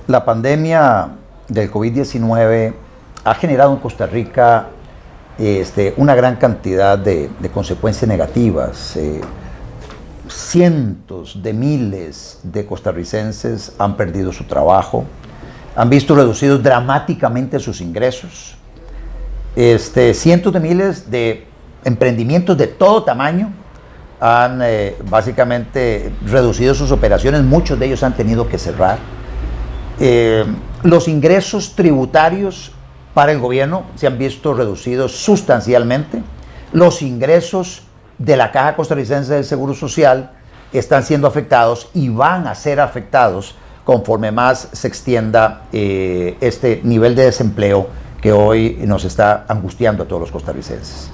La pandemia del COVID-19 ha generado en Costa Rica una gran cantidad de consecuencias negativas. Cientos de miles de costarricenses han perdido su trabajo, han visto reducidos dramáticamente sus ingresos. Cientos de miles de emprendimientos de todo tamaño han básicamente reducido sus operaciones, muchos de ellos han tenido que cerrar. Los ingresos tributarios para el gobierno se han visto reducidos sustancialmente. Los ingresos de la Caja Costarricense del Seguro Social están siendo afectados y van a ser afectados conforme más se extienda este nivel de desempleo que hoy nos está angustiando a todos los costarricenses.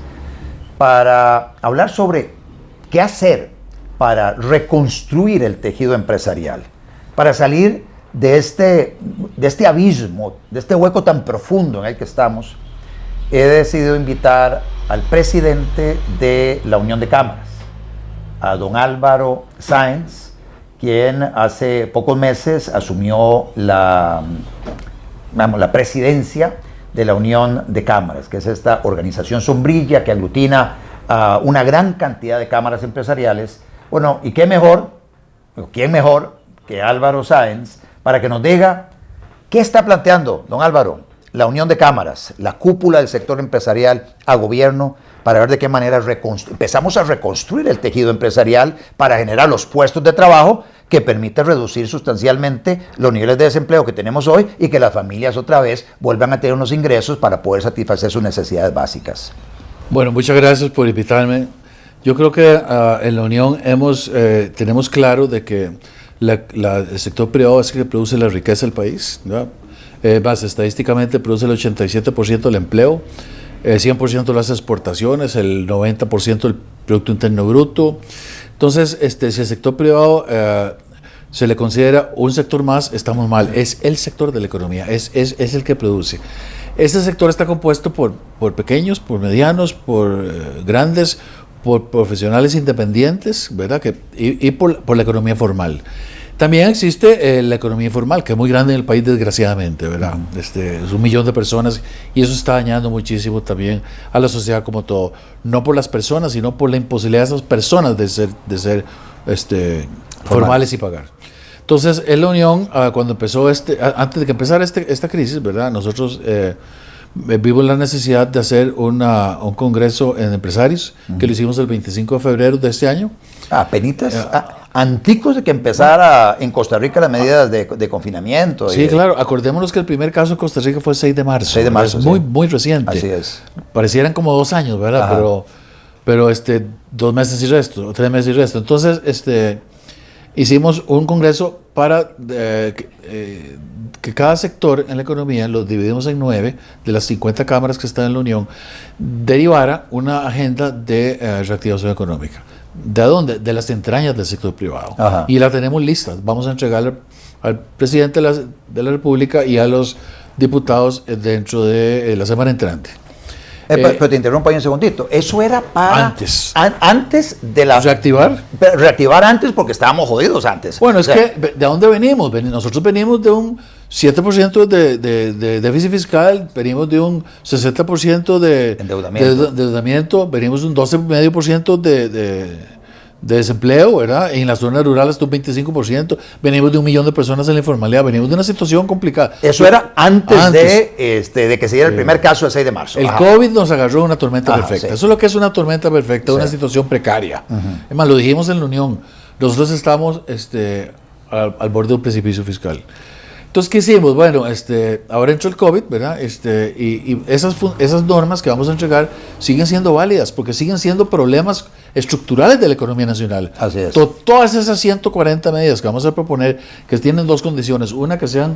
Para hablar sobre qué hacer para reconstruir el tejido empresarial, para salir de este abismo, de este hueco tan profundo en el que estamos, he decidido invitar al presidente de la Unión de Cámaras, a don Álvaro Sáenz, quien hace pocos meses asumió la presidencia de la Unión de Cámaras, que es esta organización sombrilla que aglutina a una gran cantidad de cámaras empresariales. Bueno, ¿y quién mejor que Álvaro Sáenz para que nos diga qué está planteando, don Álvaro, la Unión de Cámaras, la cúpula del sector empresarial a gobierno, para ver de qué manera empezamos a reconstruir el tejido empresarial para generar los puestos de trabajo que permiten reducir sustancialmente los niveles de desempleo que tenemos hoy y que las familias otra vez vuelvan a tener unos ingresos para poder satisfacer sus necesidades básicas. Bueno, muchas gracias por invitarme. Yo creo que en la Unión tenemos claro de que el sector privado es el que produce la riqueza del país, ¿no? Más estadísticamente produce el 87% del empleo, 100% de las exportaciones, el 90% del Producto Interno Bruto. Entonces, si el sector privado se le considera un sector más, estamos mal. Es el sector de la economía, es el que produce. Este sector está compuesto por pequeños, por medianos, por grandes, por profesionales independientes, ¿verdad? Y por la economía formal. También existe la economía informal, que es muy grande en el país, desgraciadamente, ¿verdad? Es 1 millón de personas y eso está dañando muchísimo también a la sociedad como todo. No por las personas, sino por la imposibilidad de esas personas de ser formales y pagar. Entonces, en la Unión, cuando empezó antes de que empezara esta crisis, ¿verdad? Nosotros vimos la necesidad de hacer un congreso en empresarios, que lo hicimos el 25 de febrero de este año. Apenitas, anticos de que empezara en Costa Rica las medidas de confinamiento. Sí, claro, acordémonos que el primer caso en Costa Rica fue el 6 de marzo. 6 de marzo, es sí. muy reciente. Así es. Parecieran como 2 años, ¿verdad? Ajá. Pero 2 meses y resto, o 3 meses y resto. Entonces, hicimos un congreso para que cada sector en la economía, los dividimos en 9, de las 50 cámaras que están en la Unión, derivara una agenda de reactivación económica. ¿De dónde? De las entrañas del sector privado. Ajá. Y la tenemos lista. Vamos a entregarla al presidente de la República y a los diputados dentro de la semana entrante. Pero te interrumpo ahí un segundito. Eso era para... Antes de la... ¿Reactivar? Reactivar antes porque estábamos jodidos antes. Bueno, que ¿de dónde venimos? Nosotros venimos de un 7% de déficit fiscal, venimos de un 60% de endeudamiento, venimos de un 12,5% de desempleo, ¿verdad? En las zonas rurales hasta un 25%, venimos de 1 millón de personas en la informalidad, venimos de una situación complicada. Eso era antes. De que se diera el primer caso el 6 de marzo. El COVID nos agarró una tormenta perfecta. Sí. Eso es lo que es una tormenta perfecta, una situación precaria. Es más, lo dijimos en la Unión, nosotros estamos al borde de un precipicio fiscal. Entonces, ¿qué hicimos? Bueno, ahora entró el COVID, ¿verdad? Y esas normas que vamos a entregar siguen siendo válidas porque siguen siendo problemas estructurales de la economía nacional. Así es. Todas esas 140 medidas que vamos a proponer, que tienen 2 condiciones, una que sean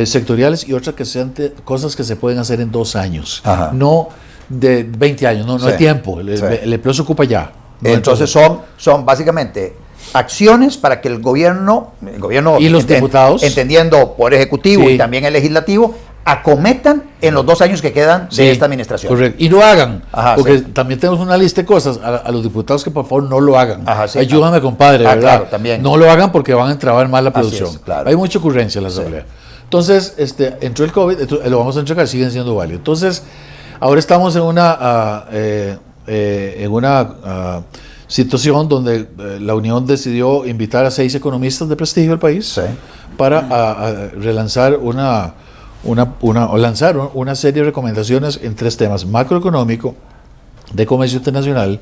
sectoriales y otra que sean cosas que se pueden hacer en 2 años. Ajá. No de 20 años, no hay tiempo, el empleo se ocupa ya. Entonces son básicamente acciones para que el gobierno y los diputados, entendiendo por ejecutivo y también el legislativo, acometan en los 2 años que quedan de esta administración. Correcto. Y lo hagan, porque también tenemos una lista de cosas a los diputados que por favor no lo hagan. Ayúdame, compadre, ¿verdad? Claro, también. No lo hagan porque van a entrabar mal la producción. Claro. Hay mucha ocurrencia en la Asamblea. Entonces, entró el COVID, lo vamos a entregar, siguen siendo válidos. Entonces, ahora estamos en una situación donde la Unión decidió invitar a 6 economistas de prestigio del país, sí, para relanzar lanzar una serie de recomendaciones en 3 temas: macroeconómico, de comercio internacional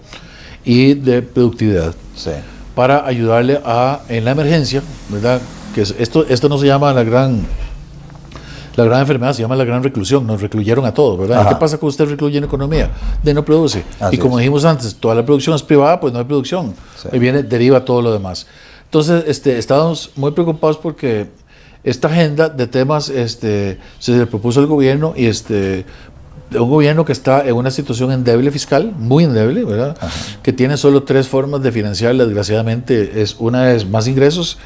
y de productividad, sí, para ayudarle en la emergencia, ¿verdad? Que esto no se llama la gran enfermedad, se llama la gran reclusión. Nos recluyeron a todos, ¿verdad? ¿Qué pasa cuando usted recluye en economía? No produce. Así y como dijimos antes, toda la producción es privada, pues no hay producción. Sí. Y deriva todo lo demás. Entonces, estábamos muy preocupados porque esta agenda de temas se le propuso al gobierno, y un gobierno que está en una situación endeble fiscal, muy endeble, ¿verdad? Que tiene solo 3 formas de financiarla, desgraciadamente. Una es más ingresos,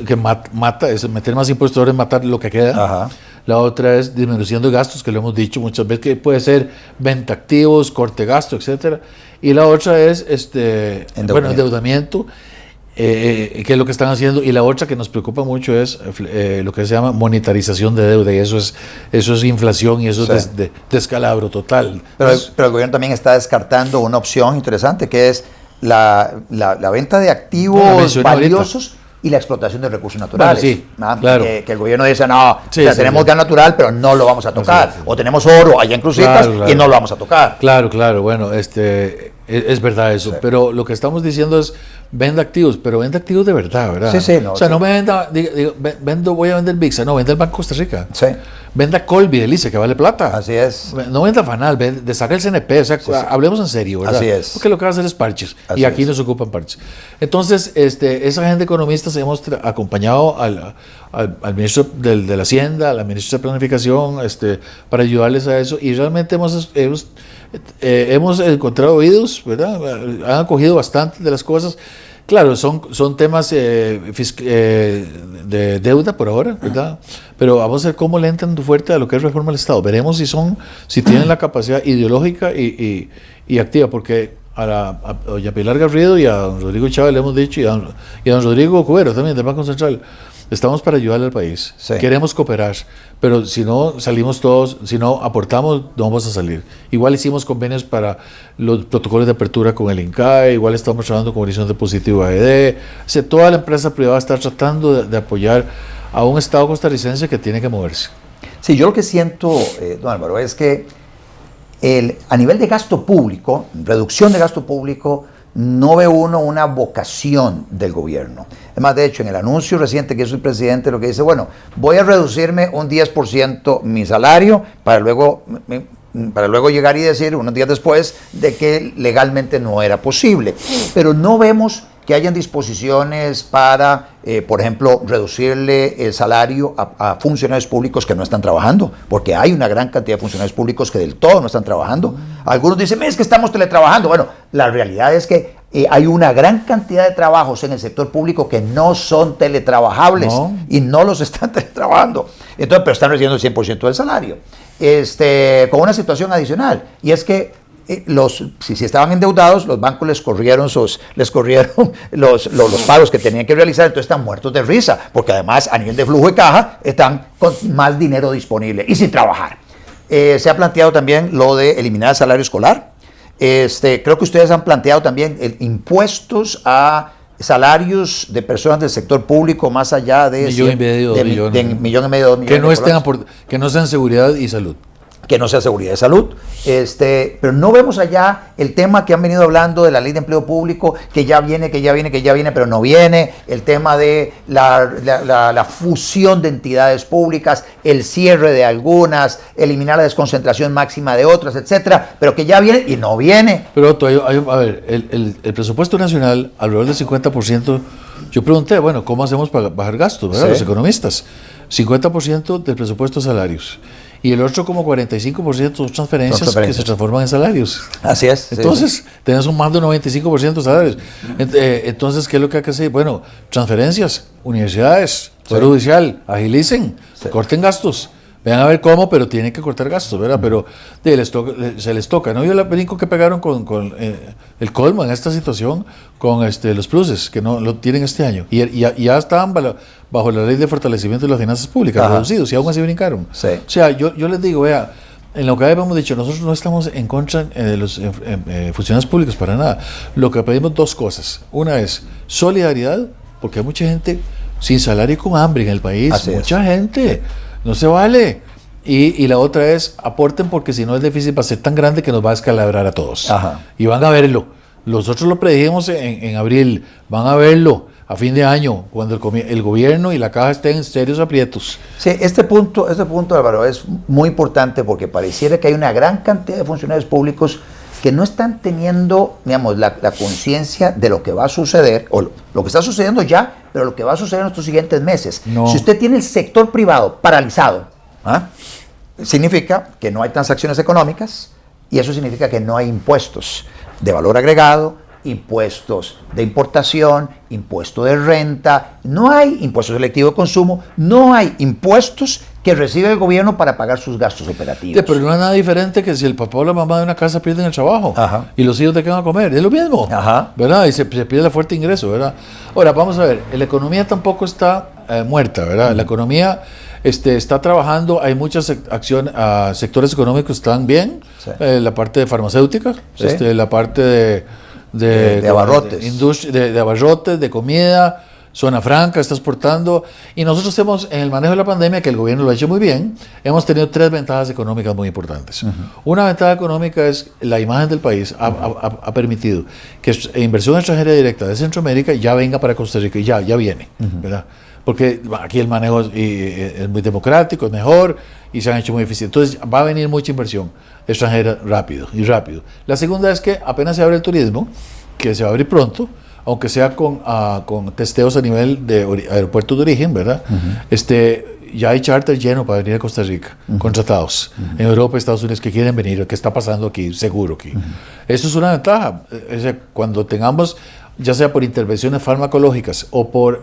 que mata, es meter más impuestos, ahora es matar lo que queda. La otra es disminución de gastos, que lo hemos dicho muchas veces, que puede ser venta activos, corte gasto, etcétera. Y la otra es endeudamiento, que es lo que están haciendo. Y la otra que nos preocupa mucho es lo que se llama monetarización de deuda, y eso es inflación, y eso, sí, es descalabro total. Pero el gobierno también está descartando una opción interesante, que es la venta de activos valiosos ahorita, y la explotación de recursos naturales. Bueno, sí, claro. Que el gobierno dice, no, sí, tenemos gas natural, pero no lo vamos a tocar. Sí. O tenemos oro allá en Cruzitas, claro, y no lo vamos a tocar. Claro, bueno, es verdad eso. Sí. Pero lo que estamos diciendo es, venda activos, pero venda activos de verdad. Sí, no. O sea, no me venda, voy a vender VIXA, no, venda el Banco Costa Rica. Sí. Venda Colby, Delicia, que vale plata. Así es. No venda Fanal, saca el CNP, o sea, sí. Hablemos en serio, ¿verdad? Así es. Porque lo que va a hacer es parches, y aquí nos ocupan parches. Entonces, esa gente de economistas hemos acompañado al ministro de la Hacienda, a la ministra de Planificación, para ayudarles a eso, y realmente hemos encontrado oídos, ¿verdad? Han acogido bastante de las cosas. Claro, son temas de deuda por ahora, ¿verdad? Pero vamos a ver cómo le entran fuerte a lo que es reforma del Estado. Veremos si tienen la capacidad ideológica y activa, porque a doña Pilar Garrido y a don Rodrigo Chávez le hemos dicho, y a don Rodrigo Cubero también del Banco Central, estamos para ayudarle al país. Sí. Queremos cooperar, pero si no salimos todos, si no aportamos, no vamos a salir. Igual hicimos convenios para los protocolos de apertura con el INCAE, igual estamos trabajando con Horizonte Positivo AED. O sea, toda la empresa privada está tratando de apoyar a un Estado costarricense que tiene que moverse. Sí, yo lo que siento, don Álvaro, es que a nivel de gasto público, reducción de gasto público, no ve uno una vocación del gobierno. Además, de hecho, en el anuncio reciente que hizo el presidente, lo que dice, bueno, voy a reducirme un 10% mi salario para luego llegar y decir unos días después de que legalmente no era posible. Pero no vemos que hayan disposiciones para, por ejemplo, reducirle el salario a funcionarios públicos que no están trabajando, porque hay una gran cantidad de funcionarios públicos que del todo no están trabajando. Algunos dicen, es que estamos teletrabajando. Bueno, la realidad es que hay una gran cantidad de trabajos en el sector público que no son teletrabajables, y no los están teletrabajando. Entonces, pero están recibiendo el 100% del salario. Con una situación adicional, y es que si estaban endeudados, los bancos les corrieron los pagos que tenían que realizar, entonces están muertos de risa, porque además a nivel de flujo de caja están con más dinero disponible y sin trabajar. Se ha planteado también lo de eliminar el salario escolar. Creo que ustedes han planteado también impuestos a salarios de personas del sector público más allá de millón y medio, 2 millones. Que no sean seguridad y salud. Que no sea seguridad de salud, pero no vemos allá el tema que han venido hablando de la ley de empleo público, que ya viene, pero no viene, el tema de la fusión de entidades públicas, el cierre de algunas, eliminar la desconcentración máxima de otras, etcétera, pero que ya viene y no viene. Pero a ver, el presupuesto nacional, alrededor del 50%, yo pregunté, bueno, ¿cómo hacemos para bajar gastos, ¿verdad? Sí. Los economistas, 50% del presupuesto salarios. Y el otro como 45% son transferencias que se transforman en salarios. Así es. Entonces, tenés un más de 95% de salarios. Entonces, ¿qué es lo que hay que hacer? Bueno, transferencias, universidades, Poder Judicial, agilicen, corten gastos, Vean a ver cómo, pero tienen que cortar gastos, ¿verdad? Pero se les toca. ¿No vio el brinco que pegaron con el colmo en esta situación con los pluses, que no lo tienen este año? Y ya estaban bajo la ley de fortalecimiento de las finanzas públicas, reducidos, y aún así brincaron. Sí. O sea, yo les digo, vea, en lo que habíamos dicho, nosotros no estamos en contra de los funcionarios públicos para nada. Lo que pedimos dos cosas. Una es solidaridad, porque hay mucha gente sin salario y con hambre en el país. Así mucha gente. No se vale. Y la otra es, aporten porque si no el déficit va a ser tan grande que nos va a descalabrar a todos. Ajá. Y van a verlo. Nosotros lo predijimos en abril. Van a verlo a fin de año, cuando el gobierno y la caja estén en serios aprietos. Sí, este punto, Álvaro, es muy importante porque pareciera que hay una gran cantidad de funcionarios públicos que no están teniendo, digamos, la conciencia de lo que va a suceder, o lo que está sucediendo ya, pero lo que va a suceder en estos siguientes meses. No. Si usted tiene el sector privado paralizado, significa que no hay transacciones económicas y eso significa que no hay impuestos de valor agregado, impuestos de importación, impuesto de renta, no hay impuesto selectivo de consumo, no hay impuestos que recibe el gobierno para pagar sus gastos operativos. Sí, pero no es nada diferente que si el papá o la mamá de una casa pierden el trabajo. Ajá. Y los hijos de qué van a comer, es lo mismo. Ajá. ¿Verdad? Y se pierde la fuerte ingreso, ¿verdad? Ahora, vamos a ver, la economía tampoco está muerta, ¿verdad? La economía está trabajando, hay muchas sectores económicos que están bien, sí. La parte de farmacéutica, sí. La parte de abarrotes, de abarrotes, de comida, zona franca, está exportando, y nosotros hemos, en el manejo de la pandemia, que el gobierno lo ha hecho muy bien, hemos tenido 3 ventajas económicas muy importantes. Una ventaja económica es la imagen del país ha permitido que inversión extranjera directa de Centroamérica ya venga para Costa Rica, y ya viene, ¿verdad? Porque aquí el manejo es muy democrático, es mejor, y se han hecho muy eficientes. Entonces va a venir mucha inversión extranjera rápido. La segunda es que apenas se abre el turismo, que se va a abrir pronto, aunque sea con testeos a nivel de aeropuertos de origen, ¿verdad? Ya hay charter lleno para venir a Costa Rica, contratados en Europa y Estados Unidos que quieren venir, que está pasando aquí, seguro aquí. Eso es una ventaja. Cuando tengamos, ya sea por intervenciones farmacológicas o por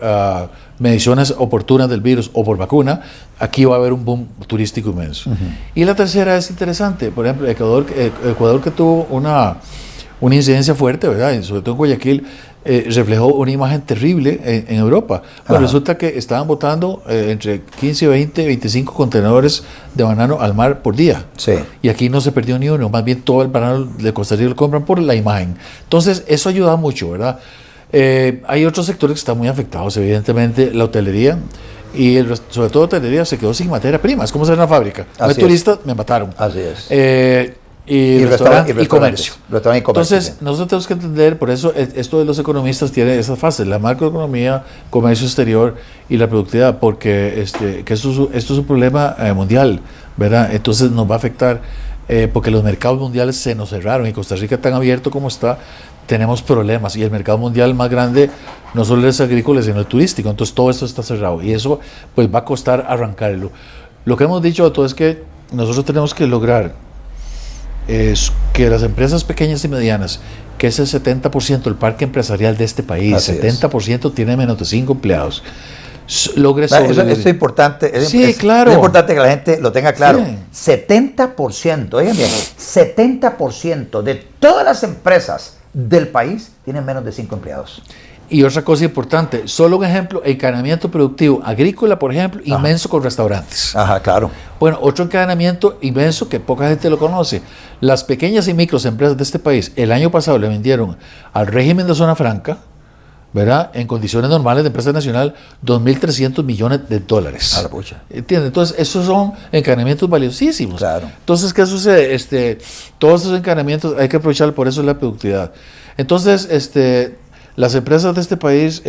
mediciones oportunas del virus o por vacuna, aquí va a haber un boom turístico inmenso. Y la tercera es interesante. Por ejemplo, Ecuador que tuvo una incidencia fuerte, ¿verdad? Sobre todo en Guayaquil, reflejó una imagen terrible en Europa. Pues resulta que estaban botando entre 15, 20, 25 contenedores de banano al mar por día. Sí. Y aquí no se perdió ni uno, más bien todo el banano de Costa Rica lo compran por la imagen. Entonces, eso ayuda mucho, ¿verdad? Hay otros sectores que están muy afectados, evidentemente, la hotelería. Y sobre todo la hotelería se quedó sin materia prima. Es como ser una fábrica. No hay turistas, me mataron. Así es. Y restaurante y comercio. Entonces, nosotros tenemos que entender, por eso esto de los economistas tiene esas fases, la macroeconomía, comercio exterior y la productividad, porque que esto es un problema mundial, ¿verdad? Entonces nos va a afectar, porque los mercados mundiales se nos cerraron y Costa Rica tan abierto como está, tenemos problemas, y el mercado mundial más grande no solo es agrícola, sino el turístico, entonces todo esto está cerrado y eso pues va a costar arrancarlo. Lo que hemos dicho todo es que nosotros tenemos que lograr es que las empresas pequeñas y medianas, que es el 70% del parque empresarial de este país, así 70% tiene menos de 5 empleados, logre sobrevivir. Eso es importante. Claro. Es importante que la gente lo tenga claro. Sí. 70%, oigan bien, 70% de todas las empresas del país tienen menos de 5 empleados. Y otra cosa importante, solo un ejemplo, encadenamiento productivo agrícola, por ejemplo, inmenso con restaurantes. Ajá, claro. Bueno, otro encadenamiento inmenso que poca gente lo conoce. Las pequeñas y micros empresas de este país, el año pasado le vendieron al régimen de zona franca, ¿verdad? En condiciones normales de empresa nacional, $2.300 millones. A la pucha. ¿Entiendes? Entonces, esos son encadenamientos valiosísimos. Claro. Entonces, ¿qué sucede? Todos esos encadenamientos hay que aprovechar, por eso la productividad. Entonces, las empresas de este país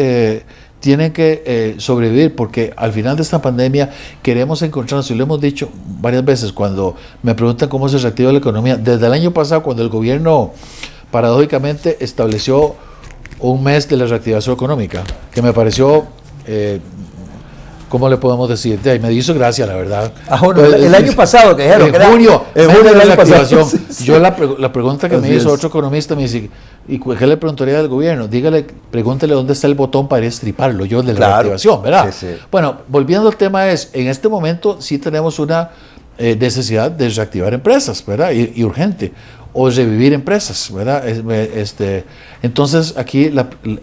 tienen que sobrevivir, porque al final de esta pandemia queremos encontrarnos, y lo hemos dicho varias veces cuando me preguntan cómo se reactiva la economía. Desde el año pasado, cuando el gobierno paradójicamente estableció un mes de la reactivación económica, que me pareció ¿cómo le podemos decir? Me hizo gracia, la verdad. Bueno, el año pasado que dijeron. En junio de la activación. Sí. Yo la pregunta que me hizo otro economista me dice, ¿y qué le preguntaría del gobierno? Pregúntele dónde está el botón para estriparlo, yo de la reactivación, ¿verdad? Sí. Bueno, volviendo al tema en este momento sí tenemos una necesidad de reactivar empresas, ¿verdad? Y urgente. O revivir empresas, ¿verdad? Entonces aquí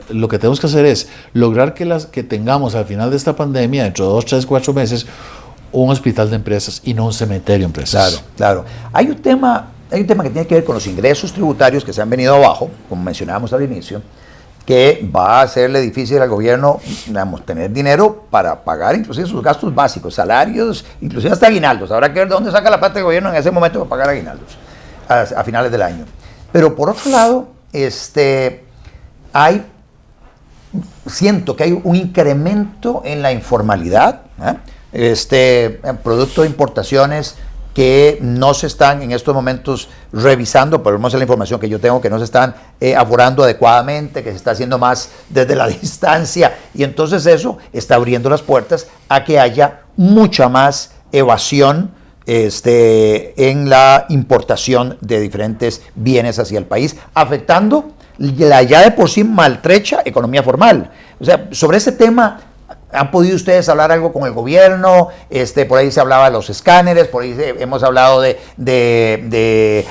lo que tenemos que hacer es lograr que tengamos al final de esta pandemia, dentro de 2, 3, 4 meses, un hospital de empresas y no un cementerio de empresas. Claro. Hay un tema que tiene que ver con los ingresos tributarios que se han venido abajo, como mencionábamos al inicio, que va a hacerle difícil al gobierno, digamos, tener dinero para pagar inclusive sus gastos básicos, salarios, inclusive hasta aguinaldos. Habrá que ver de dónde saca la plata el gobierno en ese momento para pagar aguinaldos a finales del año. Pero por otro lado, siento que hay un incremento en la informalidad, producto de importaciones que no se están en estos momentos revisando, por lo menos la información que yo tengo, que no se están aforando adecuadamente, que se está haciendo más desde la distancia, y entonces eso está abriendo las puertas a que haya mucha más evasión en la importación de diferentes bienes hacia el país, afectando la ya de por sí maltrecha economía formal. O sea, sobre ese tema, ¿han podido ustedes hablar algo con el gobierno? Por ahí se hablaba de los escáneres, por ahí hemos hablado de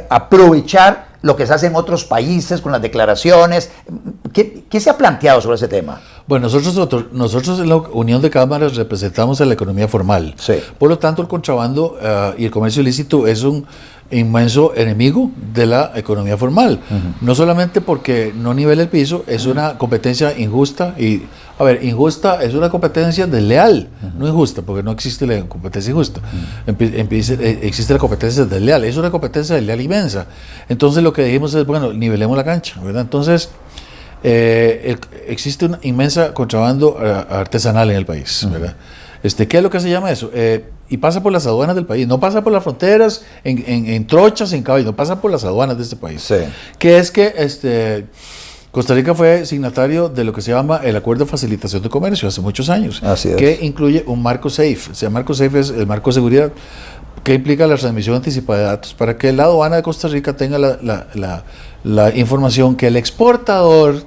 aprovechar lo que se hace en otros países con las declaraciones. ¿Qué se ha planteado sobre ese tema? Bueno, nosotros en la Unión de Cámaras representamos a la economía formal. Sí. Por lo tanto, el contrabando y el comercio ilícito es un inmenso enemigo de la economía formal. No solamente porque no nivela el piso, es una competencia injusta injusta es una competencia desleal, no injusta, porque no existe la competencia injusta. Existe la competencia desleal, es una competencia desleal inmensa. Entonces lo que dijimos es, bueno, nivelemos la cancha, ¿verdad? Entonces existe una inmensa contrabando artesanal en el país, ¿verdad? ¿Qué es lo que se llama eso? Y pasa por las aduanas del país, no pasa por las fronteras, en trochas, en caballos, no pasa por las aduanas de este país. Sí. Que es que Costa Rica fue signatario de lo que se llama el Acuerdo de Facilitación de Comercio hace muchos años, que incluye un marco SAFE. O sea, marco SAFE es el marco de seguridad que implica la transmisión anticipada de datos para que la aduana de Costa Rica tenga la información que el exportador,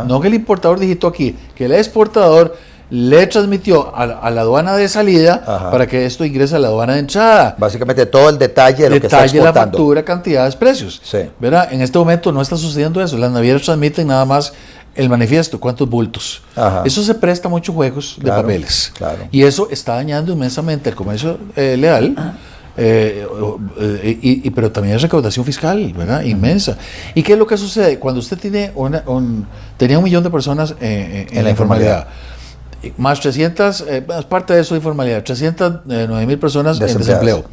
no que el importador digitó aquí, que el exportador le transmitió a la aduana de salida para que esto ingrese a la aduana de entrada. Básicamente todo el detalle de lo que está exportando. La factura, cantidades, precios. Sí. ¿Verdad? En este momento no está sucediendo eso. Las navieras transmiten nada más el manifiesto, cuántos bultos. Eso se presta a muchos juegos de papeles. Claro. Y eso está dañando inmensamente el comercio leal. Pero también es recaudación fiscal, ¿verdad? Inmensa. ¿Y qué es lo que sucede? Cuando usted tenía un millón de personas en la informalidad, más 300, parte de eso de informalidad, 309,000 personas en desempleo.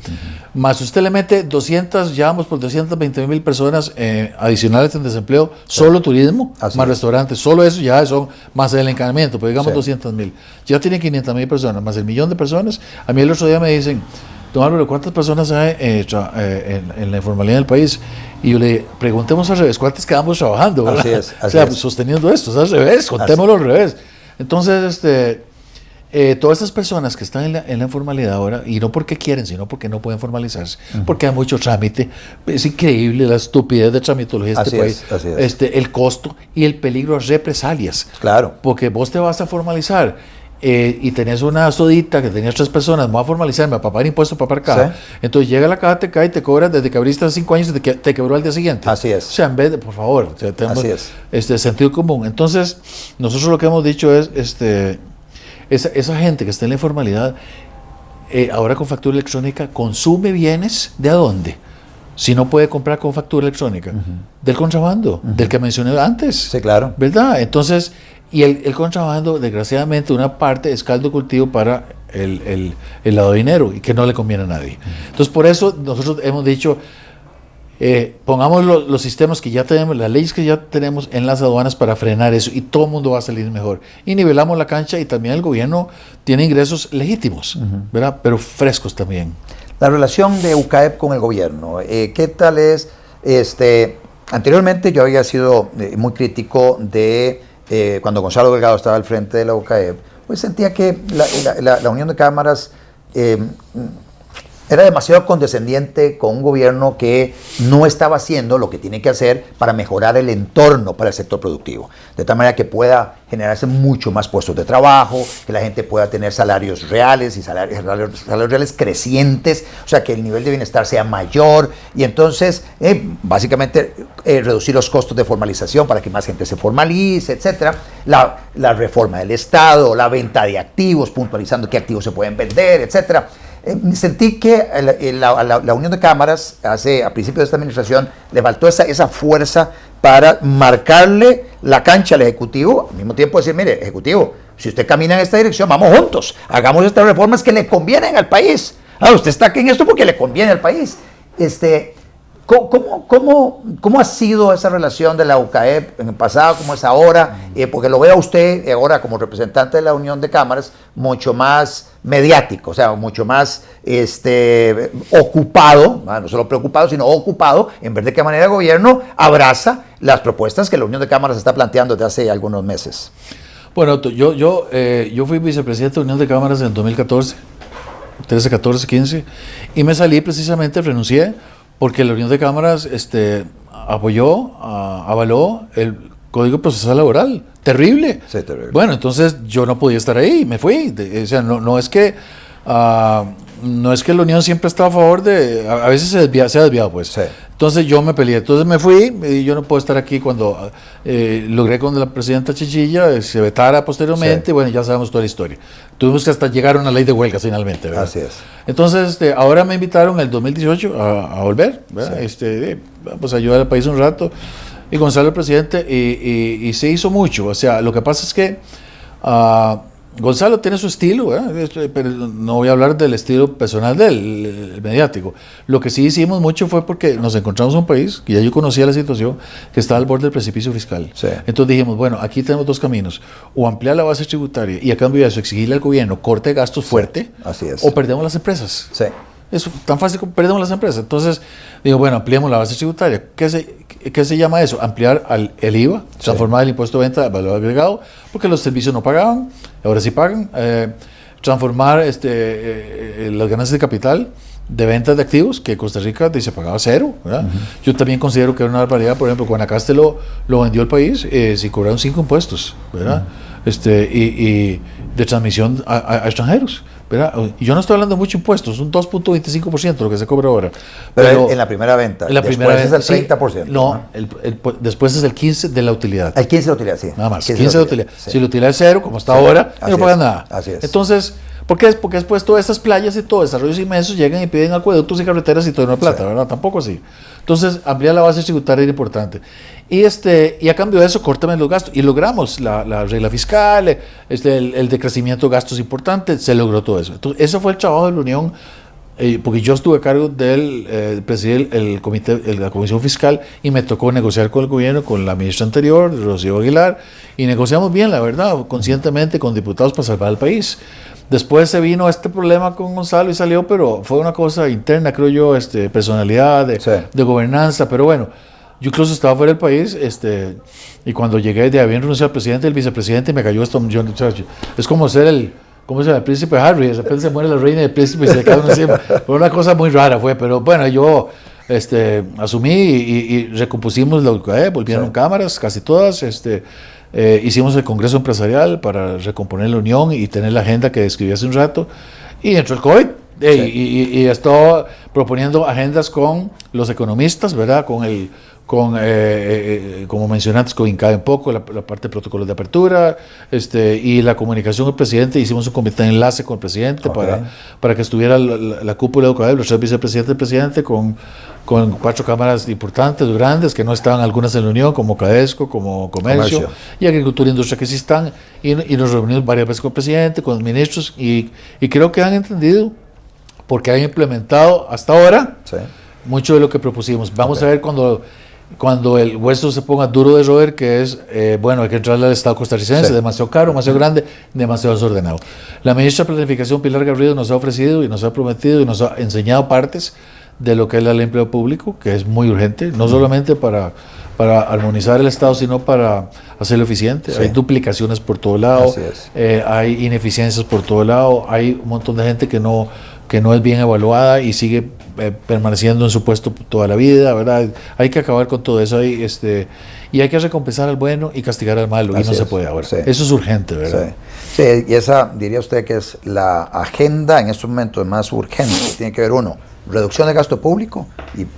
Más usted le mete 200, ya vamos por 220,000 personas adicionales en desempleo, solo turismo, más restaurantes, solo eso ya son más el encadenamiento, pero digamos 200,000. Ya tiene 500,000 personas, más el millón de personas. A mí el otro día me dicen, don Álvaro, ¿cuántas personas hay en la informalidad del país? Y yo le preguntemos al revés, ¿cuántas quedamos trabajando? ¿Verdad? Así es. Sosteniendo esto, es al revés, contémoslo al revés. Entonces, todas estas personas que están en la informalidad ahora, y no porque quieren, sino porque no pueden formalizarse, porque hay mucho trámite, es increíble la estupidez de tramitología de este país, el costo y el peligro de represalias. Claro. Porque vos te vas a formalizar y tenés una sodita que tenías 3 personas, me voy a formalizar, me voy a pagar impuestos para acá. Sí. Entonces llega la caja, te cae y te cobra desde que abriste hace 5 años y te quebró al día siguiente. Así es. O sea, en vez de, por favor, tenemos sentido común. Entonces, nosotros lo que hemos dicho es, esa gente que está en la informalidad, ahora con factura electrónica, consume bienes ¿de a dónde? Si no puede comprar con factura electrónica, del contrabando, del que mencioné antes. Sí, claro. ¿Verdad? Entonces, y el contrabando, desgraciadamente, una parte es caldo de cultivo para el lavado de dinero y que no le conviene a nadie. Entonces, por eso nosotros hemos dicho, pongamos los sistemas que ya tenemos, las leyes que ya tenemos en las aduanas para frenar eso y todo el mundo va a salir mejor. Y nivelamos la cancha y también el gobierno tiene ingresos legítimos, ¿verdad? Pero frescos también. La relación de UCAEP con el gobierno, ¿qué tal es? Anteriormente yo había sido muy crítico de cuando Gonzalo Delgado estaba al frente de la UCAEP, pues sentía que la Unión de Cámaras era demasiado condescendiente con un gobierno que no estaba haciendo lo que tiene que hacer para mejorar el entorno para el sector productivo, de tal manera que pueda generarse mucho más puestos de trabajo, que la gente pueda tener salarios reales y salarios reales crecientes, o sea, que el nivel de bienestar sea mayor y entonces básicamente reducir los costos de formalización para que más gente se formalice, etcétera. La reforma del Estado, la venta de activos, puntualizando qué activos se pueden vender, etcétera. Sentí que la Unión de Cámaras, a principios de esta administración, le faltó esa fuerza para marcarle la cancha al Ejecutivo, al mismo tiempo decir, mire, Ejecutivo, si usted camina en esta dirección, vamos juntos, hagamos estas reformas que le convienen al país. Usted está aquí en esto porque le conviene al país. ¿Cómo ha sido esa relación de la UCAEP en el pasado, cómo es ahora? Porque lo veo a usted ahora como representante de la Unión de Cámaras mucho más mediático, o sea, mucho más ocupado, no solo preocupado, sino ocupado, en ver de qué manera el gobierno abraza las propuestas que la Unión de Cámaras está planteando desde hace algunos meses. Bueno, yo fui vicepresidente de la Unión de Cámaras en 2014, 13, 14, 15, y me salí precisamente, renuncié, porque la Unión de Cámaras apoyó, avaló el Código Procesal Laboral. Terrible. Sí, terrible. Bueno, entonces yo no podía estar ahí, me fui. O sea, no es que la Unión siempre está a favor de... A veces se ha desviado, pues. Sí. Entonces yo me peleé. Entonces me fui y yo no puedo estar aquí cuando logré con la presidenta Chinchilla, se vetara posteriormente, sí. Bueno, ya sabemos toda la historia. Tuvimos que hasta llegar a una ley de huelga finalmente, ¿verdad? Así es. Entonces, ahora me invitaron en el 2018 a volver, ¿verdad? Sí. Pues ayudar al país un rato. Y Gonzalo el presidente, y se hizo mucho. O sea, lo que pasa es que Gonzalo tiene su estilo, ¿verdad? Pero no voy a hablar del estilo personal de él, el mediático. Lo que sí hicimos mucho fue porque nos encontramos en un país, que ya yo conocía la situación, que estaba al borde del precipicio fiscal. Sí. Entonces dijimos, bueno, aquí tenemos dos caminos, o ampliar la base tributaria y a cambio de eso exigirle al gobierno corte de gastos fuerte, así es. O perdemos las empresas. Sí. Es tan fácil como perdemos las empresas. Entonces, digo, bueno, ampliemos la base tributaria. ¿Qué se llama eso? Ampliar el IVA, transformar el impuesto de venta de valor agregado, porque los servicios no pagaban, ahora sí pagan. Transformar las ganancias de capital de ventas de activos, que Costa Rica se pagaba cero, ¿verdad? Yo también considero que era una barbaridad, por ejemplo, Guanacaste lo vendió el país, si cobraron 5 impuestos, ¿verdad? Y de transmisión a extranjeros, ¿verdad? Y yo no estoy hablando de mucho impuestos, un 2.25% lo que se cobra ahora. Pero en la primera venta, en la primera después venta, es el 30%. Sí, no, después es el 15% de la utilidad. El 15% de la utilidad, sí. Nada más, 15% de la utilidad. Sí. Si la utilidad es cero, como está ahora, no pagan nada. Así es. Entonces, ¿por qué? Porque después todas estas playas y todo, desarrollos inmensos, llegan y piden acueductos y carreteras y todo no hay plata, ¿verdad? Tampoco así. Entonces, ampliar la base tributaria era importante. Y a cambio de eso, córtame los gastos. Y logramos la regla fiscal, el decrecimiento de gastos importante, se logró todo eso. Entonces, ese fue el trabajo de la Unión, porque yo estuve a cargo del presidir el comité, la comisión fiscal, y me tocó negociar con el gobierno, con la ministra anterior, Rocío Aguilar, y negociamos bien, la verdad, conscientemente con diputados para salvar al país. Después se vino este problema con Gonzalo y salió, pero fue una cosa interna, creo yo, personalidad, de gobernanza, pero bueno, yo incluso estaba fuera del país, y cuando llegué, habían renunciado al presidente y el vicepresidente, y me cayó esto, es como ser el príncipe Harry, de repente se muere la reina y el príncipe y se le cae uno encima. Fue una cosa muy rara, pero bueno, yo asumí y recompusimos la UCAE, volvieron cámaras, casi todas, hicimos el Congreso Empresarial para recomponer la Unión y tener la agenda que describí hace un rato, y entró el COVID, y estoy proponiendo agendas con los economistas, ¿verdad? Como mencionaste, con INCAE un poco, la parte de protocolos de apertura, y la comunicación del presidente. Hicimos un comité de enlace con el presidente para que estuviera la cúpula de UCAE, los 3 vicepresidentes del presidente, con 4 cámaras importantes, grandes, que no estaban algunas en la Unión, como CADESCO, como Comercio y Agricultura e Industria, que sí están, y nos reunimos varias veces con el presidente, con los ministros, y creo que han entendido, porque han implementado hasta ahora mucho de lo que propusimos. Vamos a ver cuando el hueso se ponga duro de roer, que es, hay que entrarle al Estado costarricense, demasiado caro, demasiado grande, demasiado desordenado. La ministra de Planificación, Pilar Garrido, nos ha ofrecido y nos ha prometido y nos ha enseñado partes de lo que es la ley de empleo público, que es muy urgente, no solamente para armonizar el Estado, sino para hacerlo eficiente. Sí. Hay duplicaciones por todo lado, hay ineficiencias por todo lado, hay un montón de gente que no es bien evaluada y sigue permaneciendo en su puesto toda la vida, ¿verdad? Hay que acabar con todo eso y hay que recompensar al bueno y castigar al malo, y no se puede ahora. Sí. Eso es urgente, ¿verdad? Sí. Sí, y esa diría usted que es la agenda en estos momentos más urgente. Tiene que ver, uno, reducción de gasto público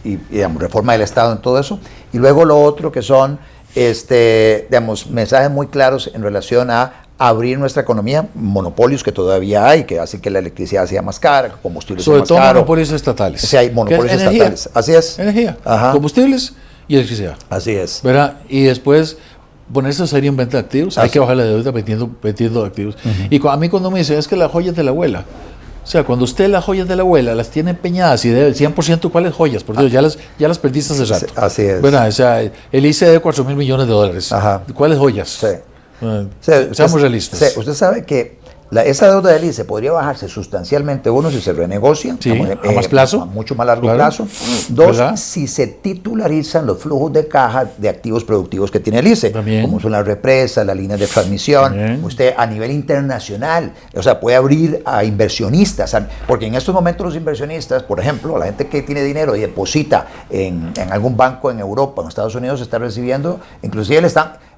y digamos, reforma del Estado en todo eso, y luego lo otro que son digamos, mensajes muy claros en relación a abrir nuestra economía, monopolios que todavía hay, que hacen que la electricidad sea más cara, que combustibles sea más caro. Sobre todo monopolios estatales. Sí, hay monopolios estatales. Así es. Energía, combustibles y electricidad. Así es. ¿Verdad? Y después ponerse serio en venta de activos. Hay que bajar la deuda vendiendo activos. Y a mí cuando me dicen, es que las joyas de la abuela. O sea, cuando usted las joyas de la abuela las tiene empeñadas y debe el 100%, ¿cuáles joyas? Por Dios, ya las perdiste hace rato. Así es. ¿Verdad? O sea, el ICE de $4,000 millones. ¿Cuáles joyas? Sí. Seamos realistas. Sí, usted sabe que esa deuda del ICE podría bajarse sustancialmente, uno, si se renegocia, a más plazo, a mucho más largo plazo. Dos, ¿verdad? Si se titularizan los flujos de caja de activos productivos que tiene el ICE, como son las represas, las líneas de transmisión. Usted a nivel internacional, o sea, puede abrir a inversionistas, porque en estos momentos los inversionistas, por ejemplo, la gente que tiene dinero y deposita en algún banco en Europa, en Estados Unidos, está recibiendo, inclusive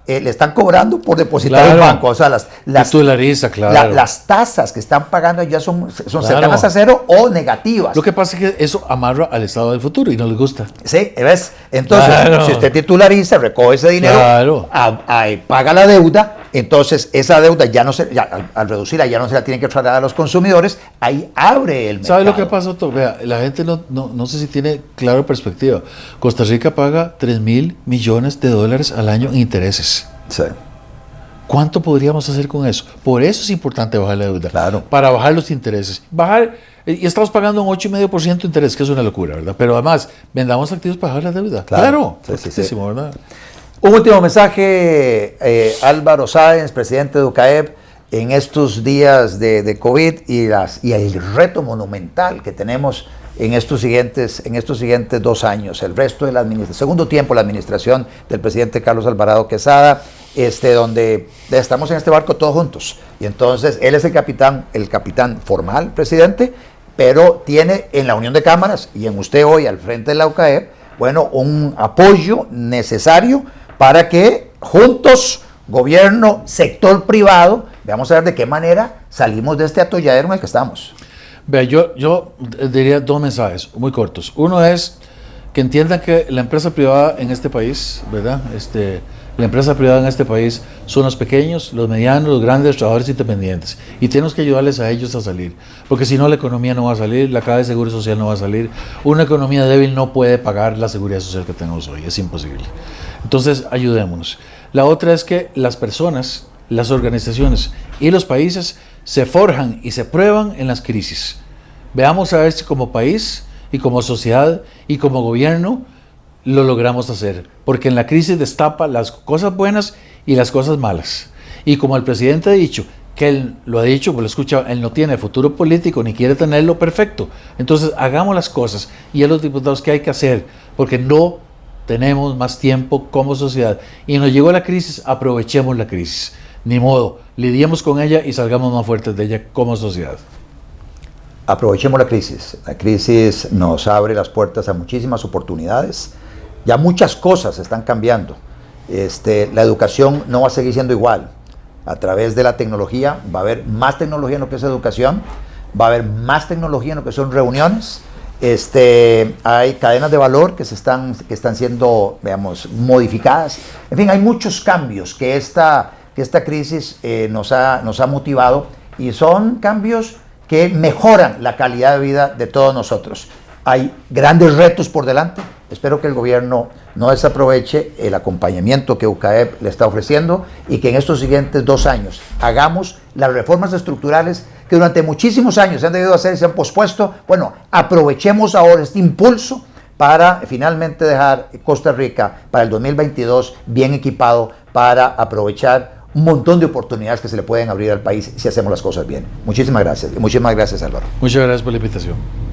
le están cobrando por depositar en el banco, o sea, las tasas que están pagando ya son cercanas a cero o negativas. Lo que pasa es que eso amarra al Estado del futuro y no les gusta. Sí, ¿ves? Entonces, si usted titulariza, recoge ese dinero, paga la deuda, entonces esa deuda al reducirla ya no se la tienen que trasladar a los consumidores, ahí abre el mercado. ¿Sabe lo que pasa, Otto? Vea, la gente no sé si tiene clara perspectiva. Costa Rica paga $3,000 millones al año en intereses. Sí. ¿Cuánto podríamos hacer con eso? Por eso es importante bajar la deuda. Claro. Para bajar los intereses. Y estamos pagando un 8,5% de interés, que es una locura, ¿verdad? Pero además, vendamos activos para bajar la deuda. Claro. Sí. ¿Verdad? Un último mensaje, Álvaro Sáenz, presidente de UCAEP, en estos días de COVID y el reto monumental que tenemos en estos siguientes 2 años, el resto de segundo tiempo, la administración del presidente Carlos Alvarado Quesada, donde estamos en este barco todos juntos. Y entonces él es el capitán formal, presidente, pero tiene en la unión de cámaras y en usted hoy al frente de la UCAEP, un apoyo necesario para que juntos, gobierno, sector privado, veamos a ver de qué manera salimos de este atolladero en el que estamos. Vea, yo diría 2 mensajes muy cortos. Uno es que entiendan que la empresa privada en este país, ¿verdad? La empresa privada en este país son los pequeños, los medianos, los grandes, trabajadores independientes. Y tenemos que ayudarles a ellos a salir. Porque si no, la economía no va a salir, la caja de seguro social no va a salir. Una economía débil no puede pagar la seguridad social que tenemos hoy. Es imposible. Entonces, ayudémonos. La otra es que las personas, las organizaciones y los países se forjan y se prueban en las crisis. Veamos a ver si como país y como sociedad y como gobierno lo logramos hacer, porque en la crisis destapa las cosas buenas y las cosas malas. Y como el presidente ha dicho, que él lo ha dicho, pues lo escucha, él no tiene futuro político ni quiere tenerlo perfecto. Entonces hagamos las cosas y a los diputados, ¿qué hay que hacer? Porque no tenemos más tiempo como sociedad. Y nos llegó la crisis, aprovechemos la crisis. Ni modo, lidiemos con ella y salgamos más fuertes de ella como sociedad. Aprovechemos la crisis. La crisis nos abre las puertas a muchísimas oportunidades. Ya muchas cosas están cambiando. La educación no va a seguir siendo igual. A través de la tecnología va a haber más tecnología en lo que es educación, va a haber más tecnología en lo que son reuniones. Hay cadenas de valor que están siendo, modificadas. En fin, hay muchos cambios que esta crisis nos ha motivado, y son cambios que mejoran la calidad de vida de todos nosotros. Hay grandes retos por delante. Espero que el gobierno no desaproveche el acompañamiento que UCAEP le está ofreciendo y que en estos siguientes 2 años hagamos las reformas estructurales que durante muchísimos años se han debido hacer y se han pospuesto. Aprovechemos ahora este impulso para finalmente dejar Costa Rica para el 2022 bien equipado para aprovechar un montón de oportunidades que se le pueden abrir al país si hacemos las cosas bien. Muchísimas gracias. Y muchísimas gracias, Álvaro. Muchas gracias por la invitación.